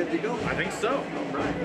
good to go? I think so. All right.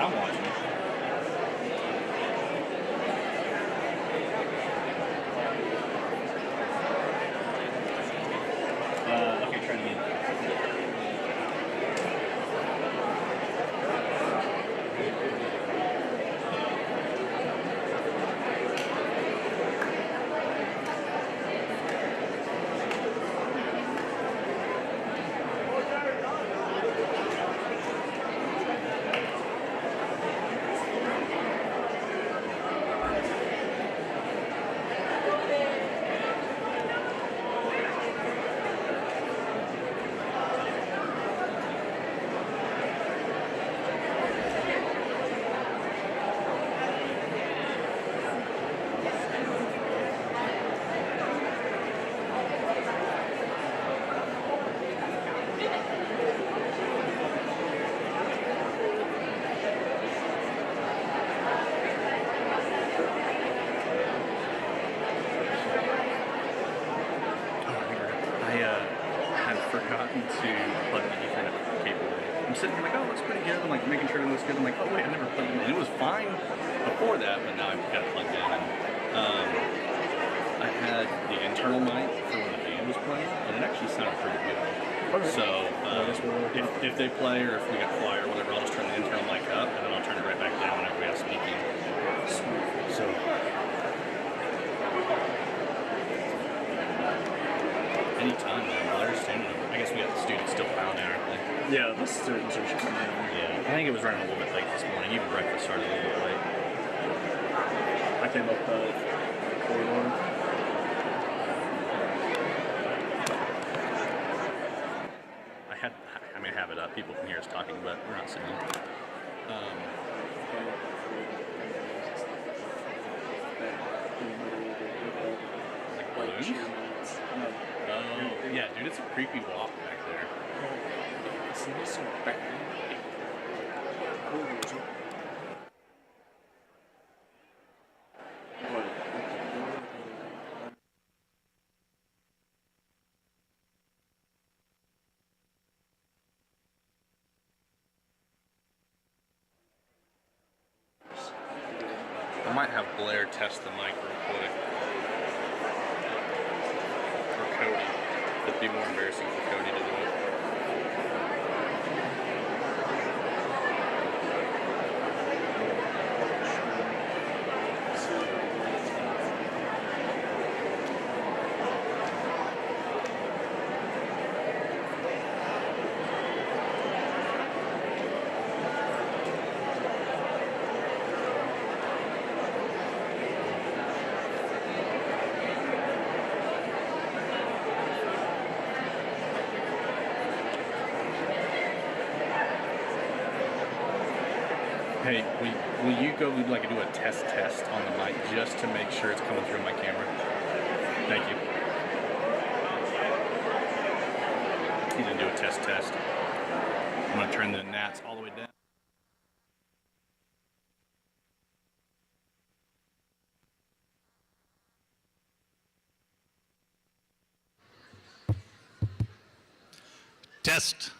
I'm watching. Okay, try it again. Forgotten to plug the Ethernet cable in. I'm sitting here like, oh, it looks pretty good. I'm like making sure it looks good. I'm like, oh wait, I never plugged it in. It was fine before that, but now I've got it plugged in. And, I had the internal mic for when the band was playing, and it actually sounded pretty good. Okay. So if they play or if we got quiet or whatever, I'll just turn the internal mic up, and then I'll turn it right back down whenever we have speaking. So. Anytime, man. While they're standing, I guess we got the students still found, aren't they? Yeah, the students are showing in. Yeah, I think it was running a little bit late this morning. Even breakfast started a little bit late. I came up the corridor. I mean, I have it up. People can hear us talking, but we're not singing. Like balloons? Oh, yeah, dude, it's a creepy walk back there. I might have Blair test the mic real quick. Or Cody. It'd be more embarrassing for Cody to do it. Hey, will you go like do a test on the mic just to make sure it's coming through my camera? Thank you. He's gonna do a test. I'm gonna turn the gnats all the way down. Test.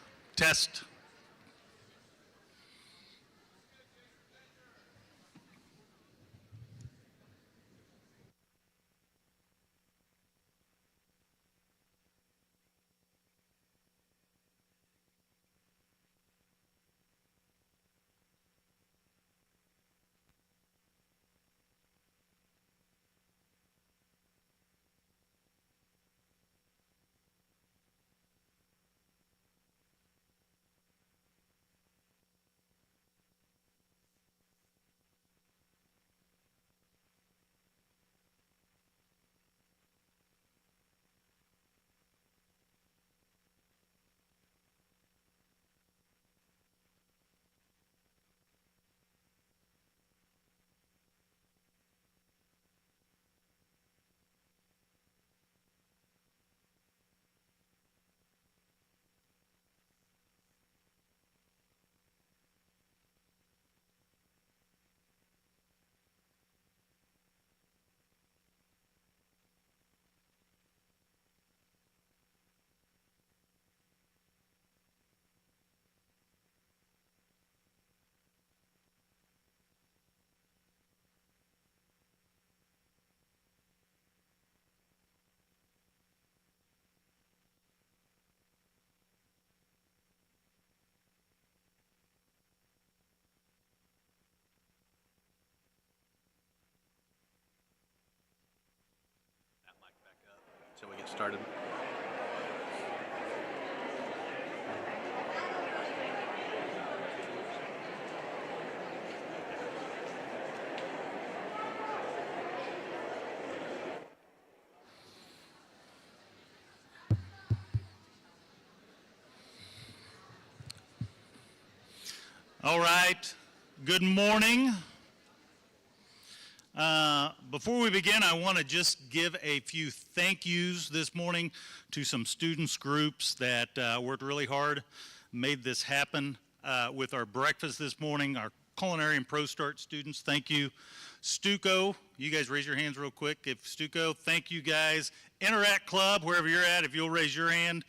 That mic back up so we get started. All right, good morning. Before we begin, I want to just give a few thank yous this morning to some students groups that worked really hard, made this happen with our breakfast this morning. Our culinary and pro start students, thank you. Stuco, you guys raise your hands real quick. If Stuco, thank you guys. Interact Club, wherever you're at, if you'll raise your hand,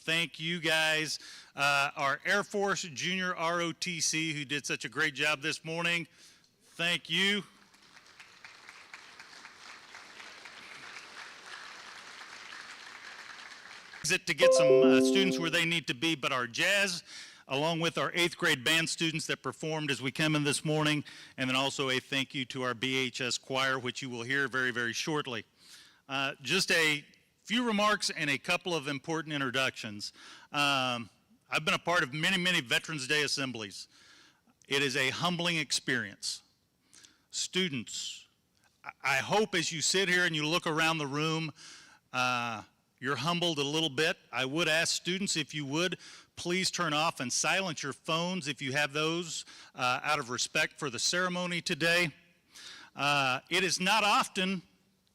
thank you guys. Our Air Force Junior ROTC, who did such a great job this morning, thank you. To get some students where they need to be, but our jazz, along with our 8th grade band students that performed as we come in this morning, and then also a thank you to our BHS choir, which you will hear very, very shortly. Just a few remarks and a couple of important introductions. I've been a part of many, many Veterans Day assemblies. It is a humbling experience. Students, I hope as you sit here and you look around the room, you're humbled a little bit. I would ask students, if you would, please turn off and silence your phones if you have those, out of respect for the ceremony today. It is not often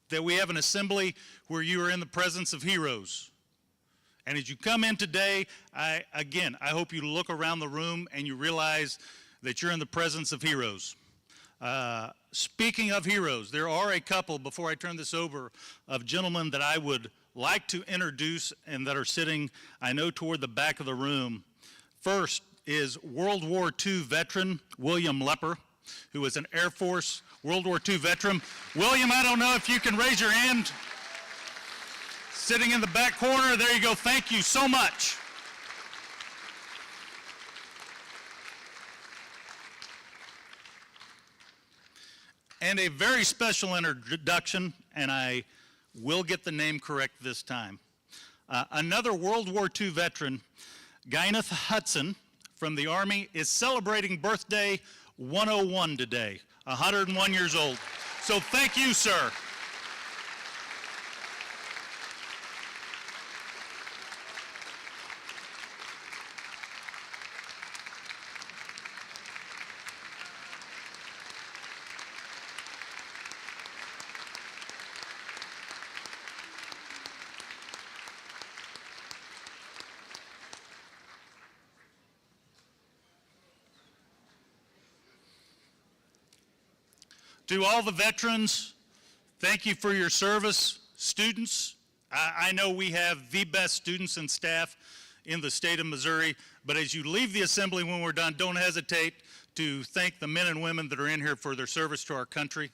that we have an assembly where you are in the presence of heroes. And as you come in today, I hope you look around the room and you realize that you're in the presence of heroes. Speaking of heroes, there are a couple, before I turn this over, of gentlemen that I would like to introduce and that are sitting, I know, toward the back of the room. First is World War II veteran William Lepper. who was an Air Force World War II veteran. William, I don't know if you can raise your hand. Sitting in the back corner, there you go. Thank you so much. And a very special introduction, and I will get the name correct this time. Another World War II veteran, Gwyneth Hudson from the Army, is celebrating birthday 101 today, 101 years old. So thank you, sir. To all the veterans, thank you for your service. Students, I know we have the best students and staff in the state of Missouri, but as you leave the assembly when we're done, don't hesitate to thank the men and women that are in here for their service to our country.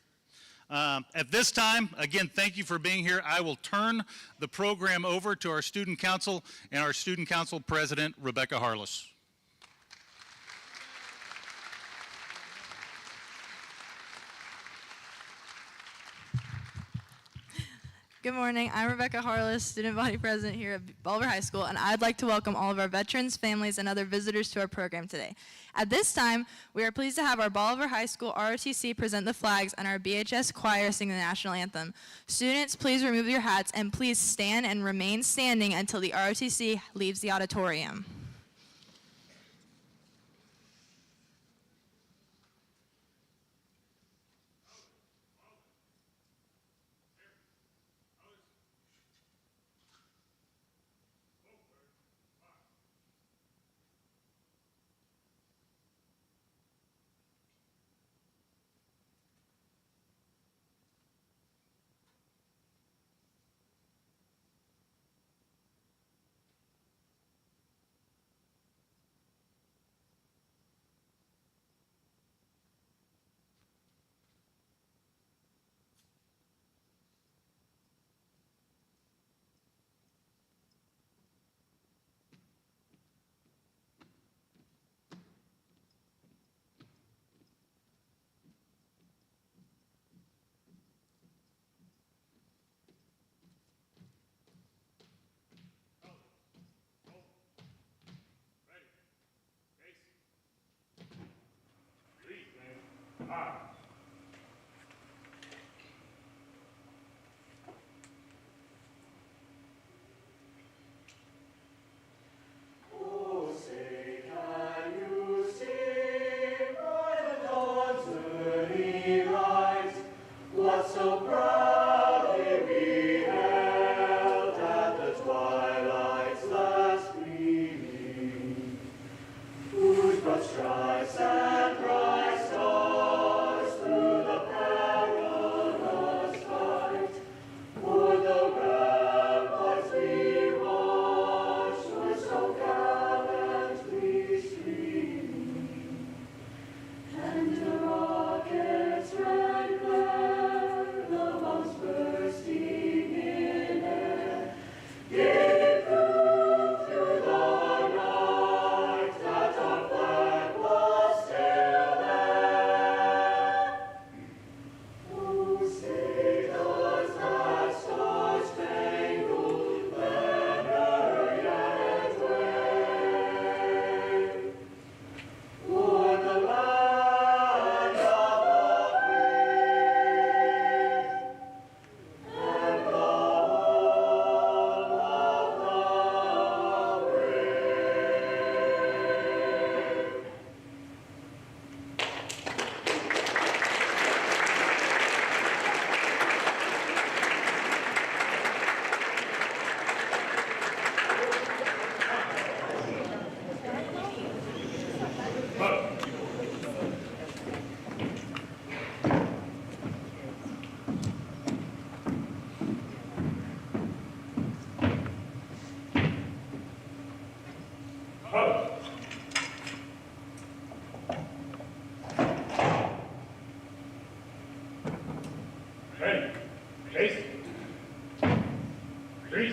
At this time, again, thank you for being here. I will turn the program over to our student council and our student council president, Rebecca Harless. Good morning. I'm Rebecca Harless, student body president here at Bolivar High School, and I'd like to welcome all of our veterans, families, and other visitors to our program today. At this time, we are pleased to have our Bolivar High School ROTC present the flags and our BHS choir sing the national anthem. Students, please remove your hats and please stand and remain standing until the ROTC leaves the auditorium.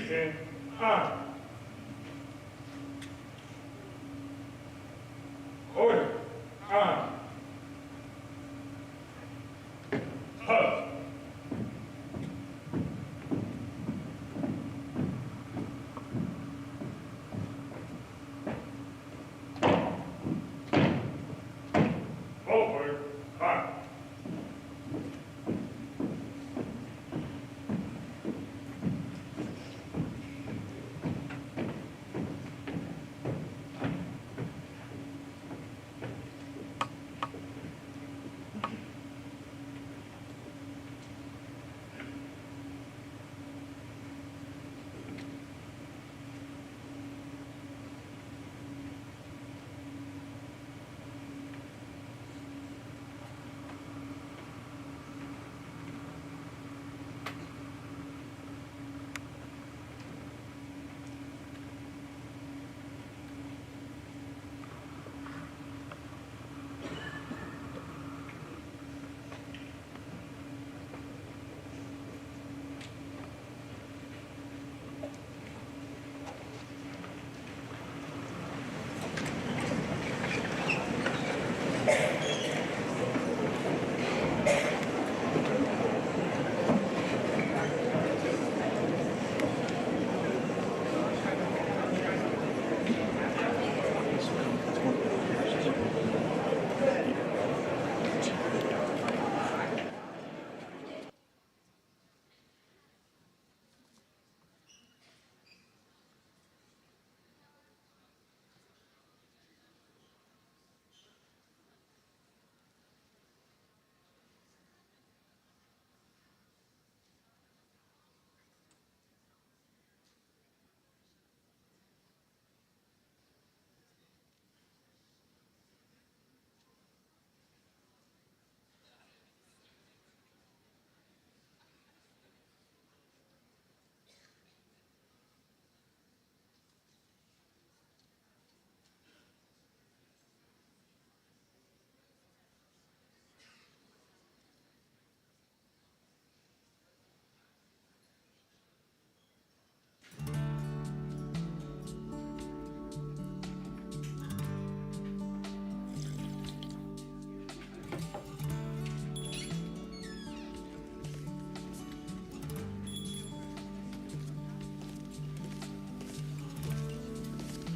Attention, on. Order, on. Up. Forward, on.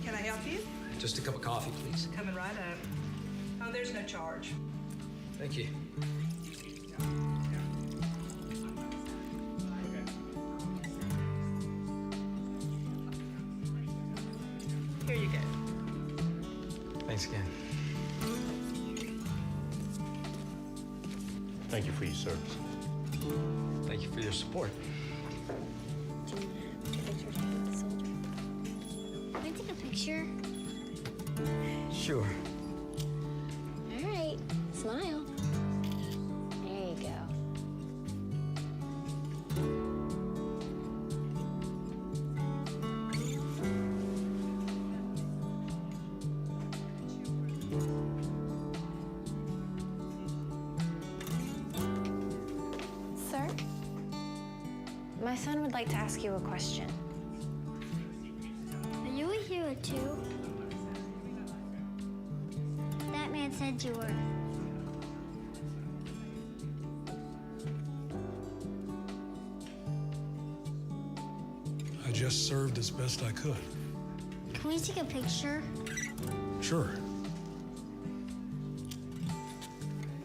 Can I help you? Just a cup of coffee, please. Coming right up. Oh, there's no charge. Thank you. Here you go. Thanks again. Thank you for your service. Thank you for your support. Can I take a picture? Sure. All right, smile. There you go. Sir, my son would like to ask you a question. Are you a hero too? That man said you were. I just served as best I could. Can we take a picture? Sure.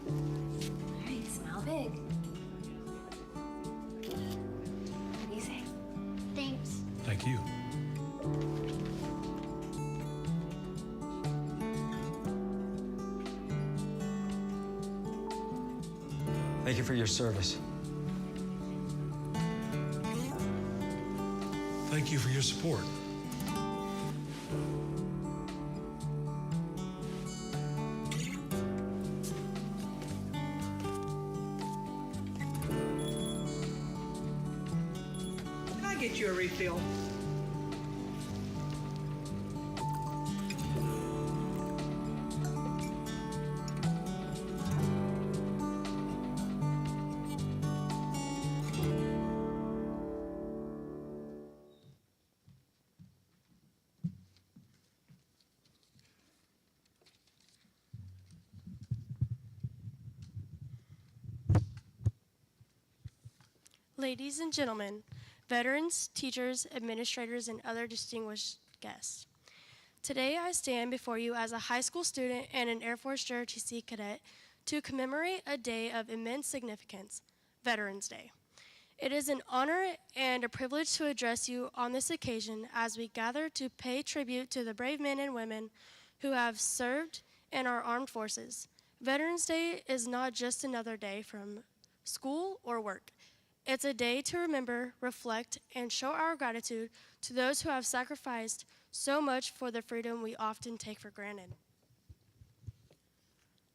All right, smile big. What do you say? Thanks. Thank you. Thank you for your service. Thank you for your support. Can I get you a refill? Ladies and gentlemen, veterans, teachers, administrators, and other distinguished guests. Today I stand before you as a high school student and an Air Force JROTC cadet to commemorate a day of immense significance, Veterans Day. It is an honor and a privilege to address you on this occasion as we gather to pay tribute to the brave men and women who have served in our armed forces. Veterans Day is not just another day from school or work. It's a day to remember, reflect, and show our gratitude to those who have sacrificed so much for the freedom we often take for granted.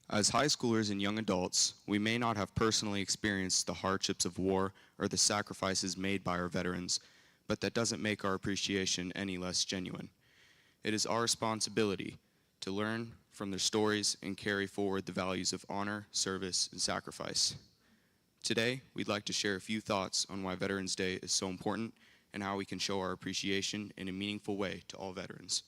As high schoolers and young adults, we may not have personally experienced the hardships of war or the sacrifices made by our veterans, but that doesn't make our appreciation any less genuine. It is our responsibility to learn from their stories and carry forward the values of honor, service, and sacrifice. Today, we'd like to share a few thoughts on why Veterans Day is so important and how we can show our appreciation in a meaningful way to all veterans.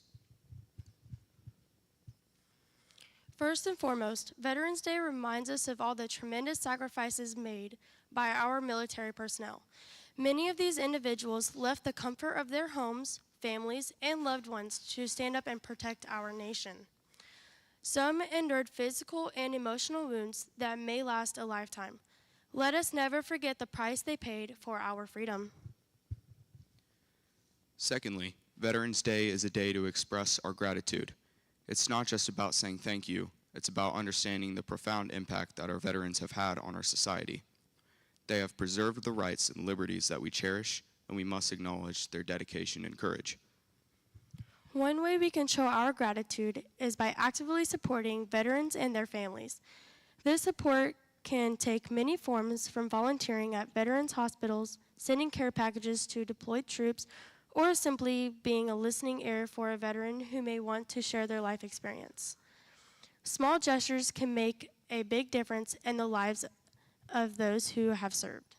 First and foremost, Veterans Day reminds us of all the tremendous sacrifices made by our military personnel. Many of these individuals left the comfort of their homes, families, and loved ones to stand up and protect our nation. Some endured physical and emotional wounds that may last a lifetime. Let us never forget the price they paid for our freedom. Secondly, Veterans Day is a day to express our gratitude. It's not just about saying thank you, it's about understanding the profound impact that our veterans have had on our society. They have preserved the rights and liberties that we cherish, and we must acknowledge their dedication and courage. One way we can show our gratitude is by actively supporting veterans and their families. This support can take many forms, from volunteering at veterans hospitals, sending care packages to deployed troops, or simply being a listening ear for a veteran who may want to share their life experience. Small gestures can make a big difference in the lives of those who have served.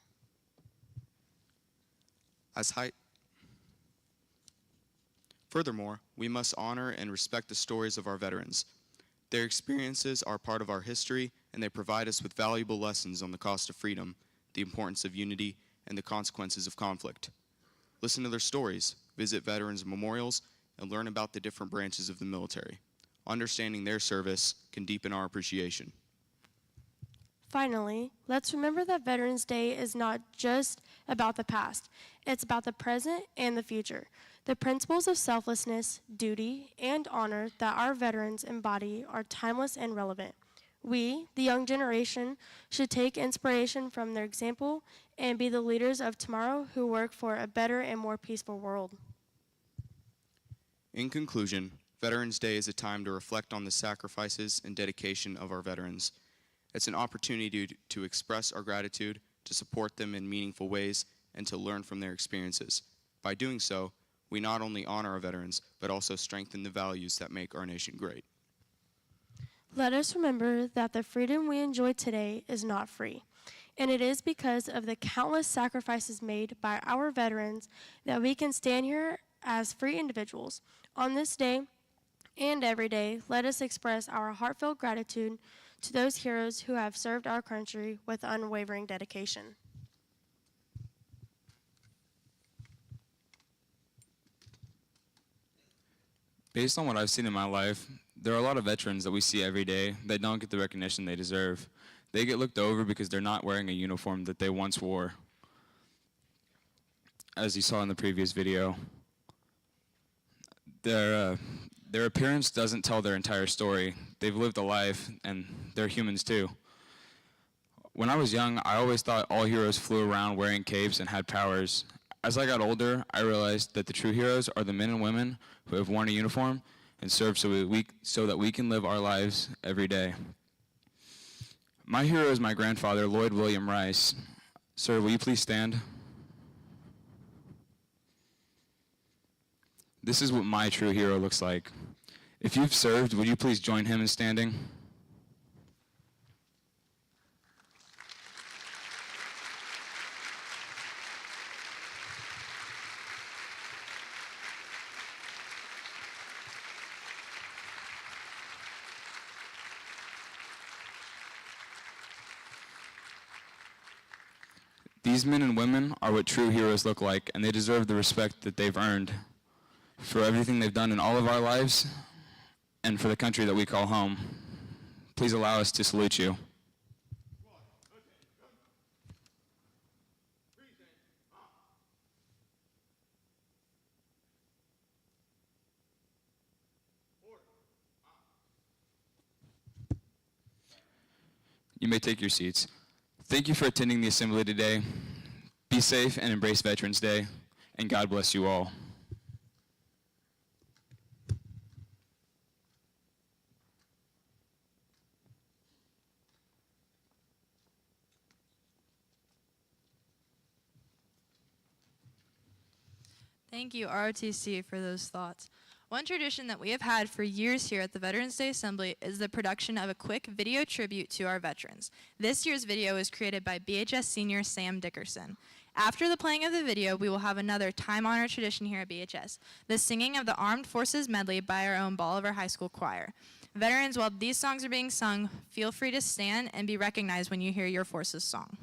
Furthermore, we must honor and respect the stories of our veterans. Their experiences are part of our history, and they provide us with valuable lessons on the cost of freedom, the importance of unity, and the consequences of conflict. Listen to their stories, visit veterans memorials, and learn about the different branches of the military. Understanding their service can deepen our appreciation. Finally, let's remember that Veterans Day is not just about the past. It's about the present and the future. The principles of selflessness, duty, and honor that our veterans embody are timeless and relevant. We, the young generation, should take inspiration from their example and be the leaders of tomorrow who work for a better and more peaceful world. In conclusion, Veterans Day is a time to reflect on the sacrifices and dedication of our veterans. It's an opportunity to express our gratitude, to support them in meaningful ways, and to learn from their experiences. By doing so, we not only honor our veterans, but also strengthen the values that make our nation great. Let us remember that the freedom we enjoy today is not free, and it is because of the countless sacrifices made by our veterans that we can stand here as free individuals. On this day and every day, let us express our heartfelt gratitude to those heroes who have served our country with unwavering dedication. Based on what I've seen in my life, there are a lot of veterans that we see every day that don't get the recognition they deserve. They get looked over because they're not wearing a uniform that they once wore. As you saw in the previous video, their appearance doesn't tell their entire story. They've lived a life, and they're humans too. When I was young, I always thought all heroes flew around wearing capes and had powers. As I got older, I realized that the true heroes are the men and women who have worn a uniform and served so that we can live our lives every day. My hero is my grandfather, Lloyd William Rice. Sir, will you please stand? This is what my true hero looks like. If you've served, would you please join him in standing? These men and women are what true heroes look like, and they deserve the respect that they've earned for everything they've done in all of our lives and for the country that we call home. Please allow us to salute you. You may take your seats. Thank you for attending the assembly today. Be safe and embrace Veterans Day, and God bless you all. Thank you, ROTC, for those thoughts. One tradition that we have had for years here at the Veterans Day Assembly is the production of a quick video tribute to our veterans. This year's video was created by BHS senior Sam Dickerson. After the playing of the video, we will have another time-honored tradition here at BHS, the singing of the Armed Forces Medley by our own Bolivar High School Choir. Veterans, while these songs are being sung, feel free to stand and be recognized when you hear your force's song.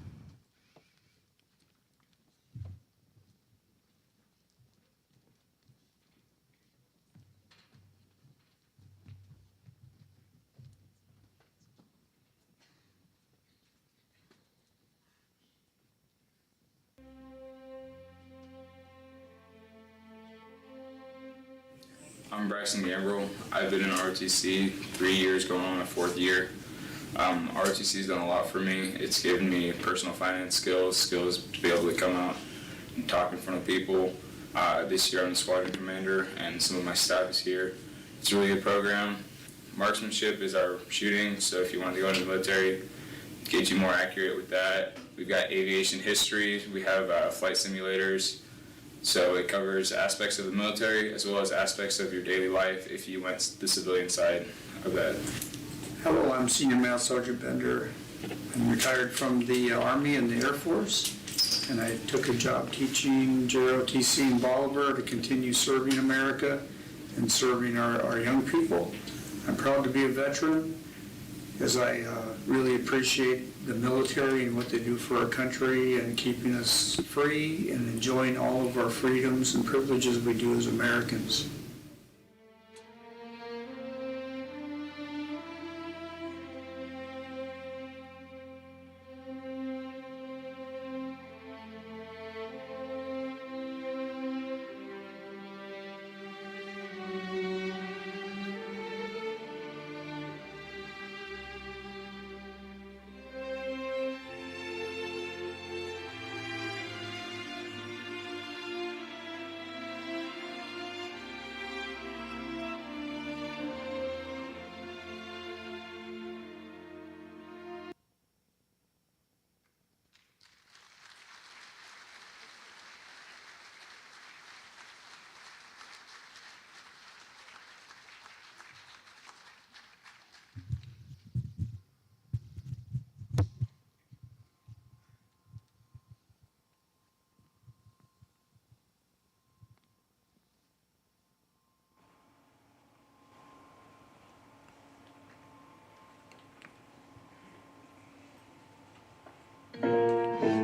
I'm Bryson Gambrill. I've been in ROTC 3 years, going on my 4th year. ROTC has done a lot for me. It's given me personal finance skills to be able to come out and talk in front of people. This year I'm the squadron commander and some of my staff is here. It's a really good program. Marksmanship is our shooting, so if you want to go into the military, get you more accurate with that. We've got aviation history. We have flight simulators. So it covers aspects of the military as well as aspects of your daily life if you went the civilian side of that. Hello, I'm Senior Master Sergeant Bender. I'm retired from the Army and the Air Force, and I took a job teaching JROTC in Bolivar to continue serving America and serving our young people. I'm proud to be a veteran, as I really appreciate the military and what they do for our country and keeping us free and enjoying all of our freedoms and privileges we do as Americans.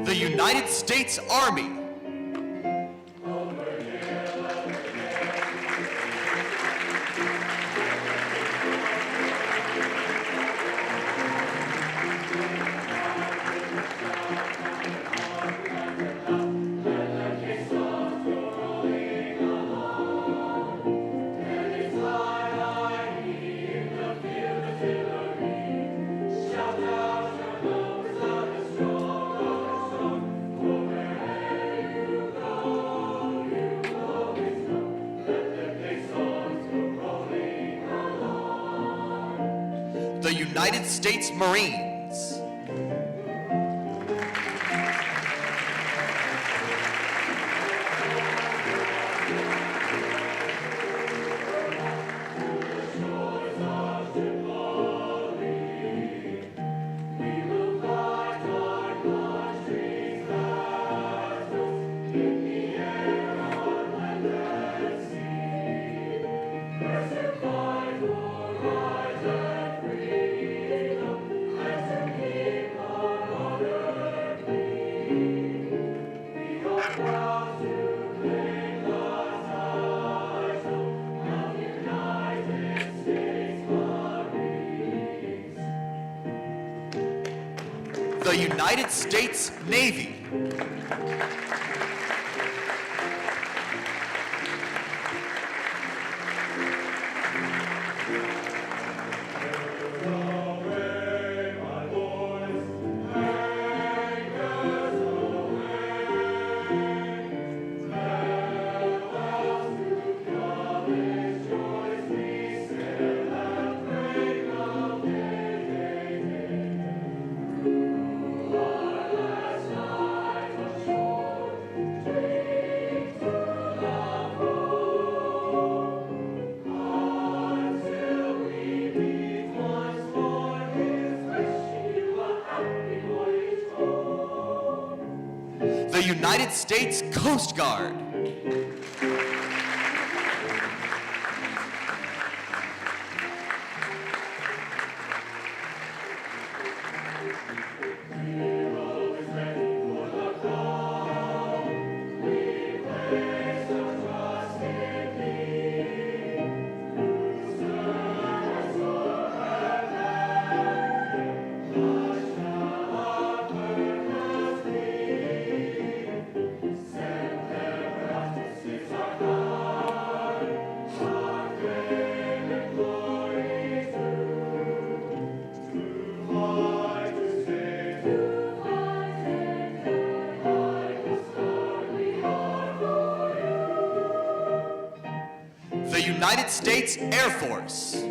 The United States Army. The United States Marines. the United States Navy. The United States Coast Guard. The United States Air Force.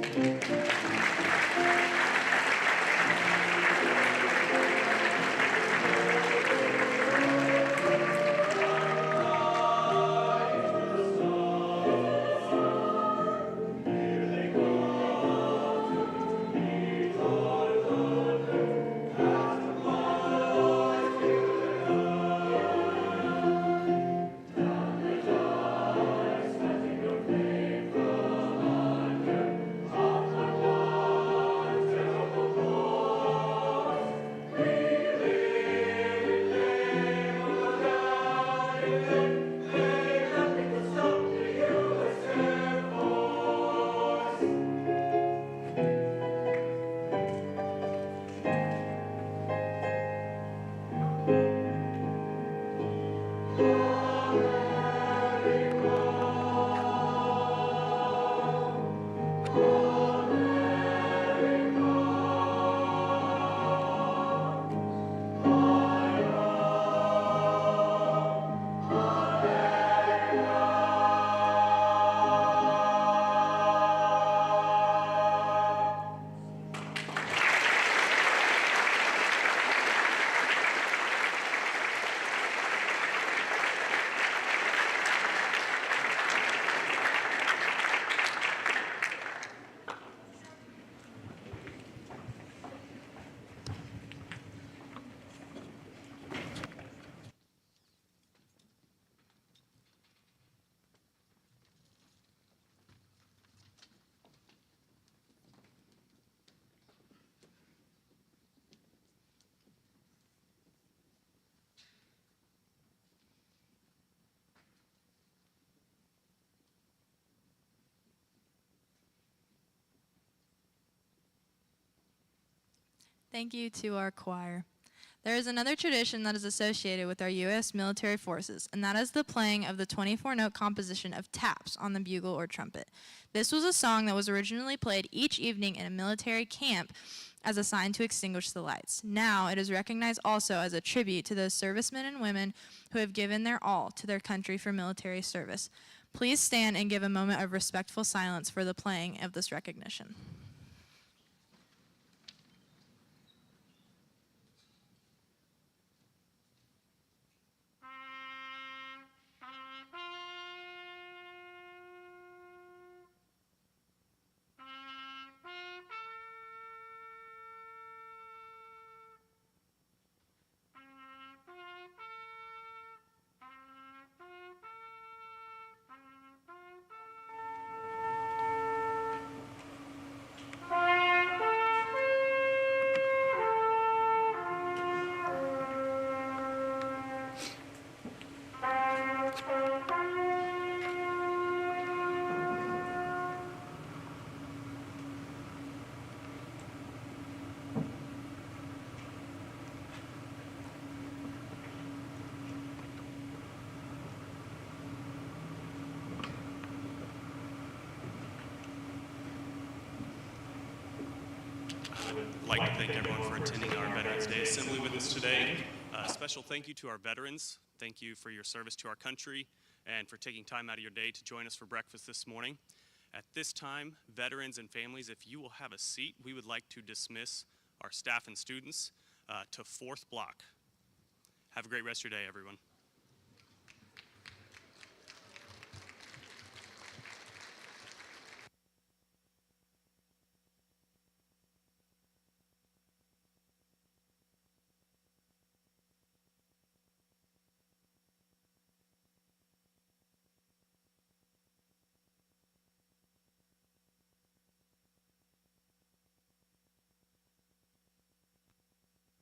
Thank you to our choir. There is another tradition that is associated with our U.S. military forces, and that is the playing of the 24-note composition of taps on the bugle or trumpet. This was a song that was originally played each evening in a military camp as a sign to extinguish the lights. Now it is recognized also as a tribute to those servicemen and women who have given their all to their country for military service. Please stand and give a moment of respectful silence for the playing of this recognition. like to thank everyone for attending our Veterans Day Assembly with us today. A special thank you to our veterans. Thank you for your service to our country and for taking time out of your day to join us for breakfast this morning. At this time, veterans and families, if you will have a seat, we would like to dismiss our staff and students to 4th block. Have a great rest of your day, everyone.